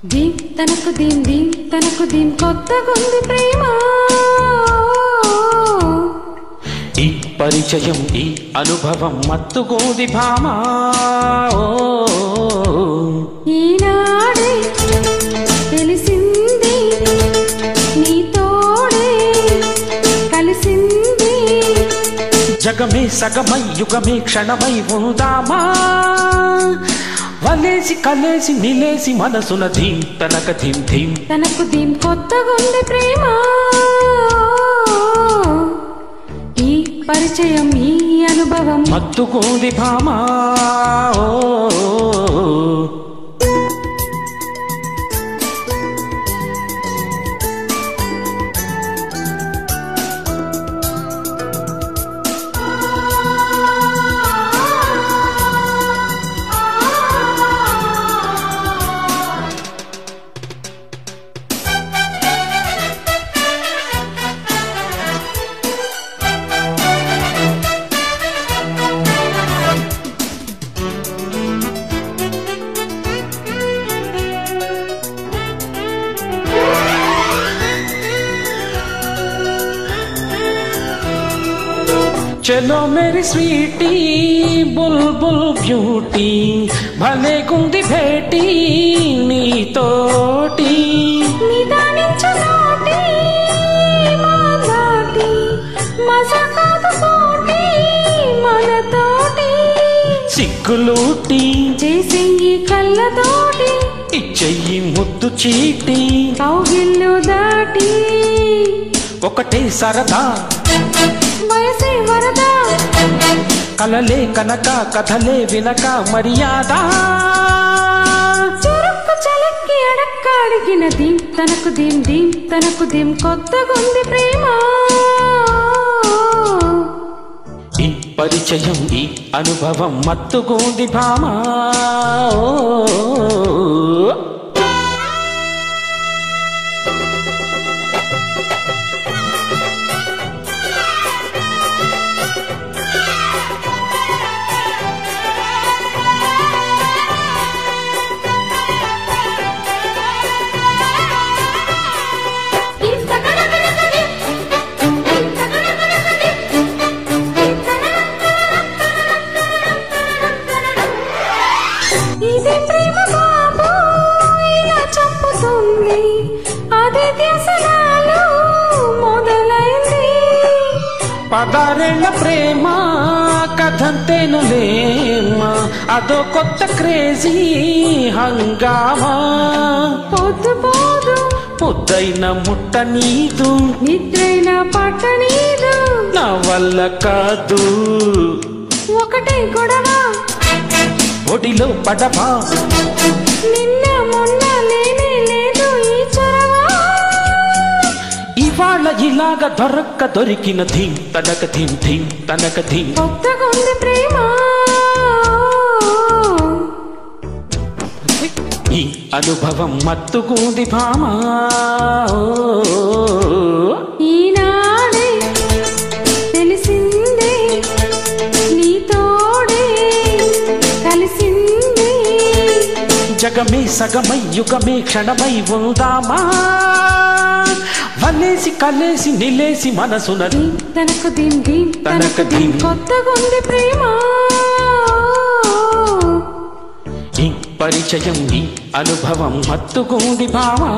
దీం తనకు దీం దీం తనకు దీం కొత్తగుంది ప్రేమ ఈ పరిచయం ఈ అనుభవం మత్తుగోది భామా ఈనాడే తెలిసింది నీ తోడే కలిసింది జగమే సగమై యుగమే క్షణమై ఉందామా వలేసి కలేసి నిలేసి మనసున ధీం తనక ధీం ధీం తనకు దీం కొత్తగుంది ప్రేమ ఈ పరిచయం ఈ అనుభవం మత్తుగోది భామా चलो मेरी स्वीटी बुलबुल ब्यूटी भले गुंदी भेटी नी तोटी నిదానించనాటి మాదాటి మజాకాదు పోటీ మనతోటి సిగ్గులూటి చేసే ఈ కళ్ళతోటి ఇచ్చెయ్యి ముద్దు చీటి కౌగిళ్ళు దాటి ఒకటే సరదా వయసే వరదా కలలే కనక కథలే వినక మర్యాద చురుక్కు చలక్కి అడక్క అడిగిన దీం తనకు దీం దీం తనకు దీం కొత్తగుంది ప్రేమ ఈ పరిచయం ఈ అనుభవం మత్తుగోది భామా ఇది ప్రేమ బాబు ఇలా చంపుతుంది అది ధ్యాసనాలు మొదలైంది పదారేళ్ల ప్రేమ కథంతేనులేమా అదో కొత్త క్రేజీ హంగామా పొద్దు పోదు పొద్దైన ముట్ట నీదు నిద్రైన పట్ట నీదు నా వల్ల కాదు ఒకటే గొడవ ఒడిలో పడవా నిన్న మొన్న లేనే లేదు ఈ చొరవ ఇవాళ ఇలాగ దొరికిన ధీం తనక ధీం ధీం తనక ధీం కొత్తగుంది ప్రేమ ఈ అనుభవం మత్తుగోది భామా ఈనాడే తెలిసిందే నీ తోడే కలిసిందే జగమే సగమై యుగమే క్షణమై ఉందామా వలేసి కలేసి నిలేసి మనసున దీం తనకు దీం దీం తనకు దీం కొత్తగుంది ప్రేమ ఈ పరిచయం ఈ అనుభవం మత్తుగోది భామా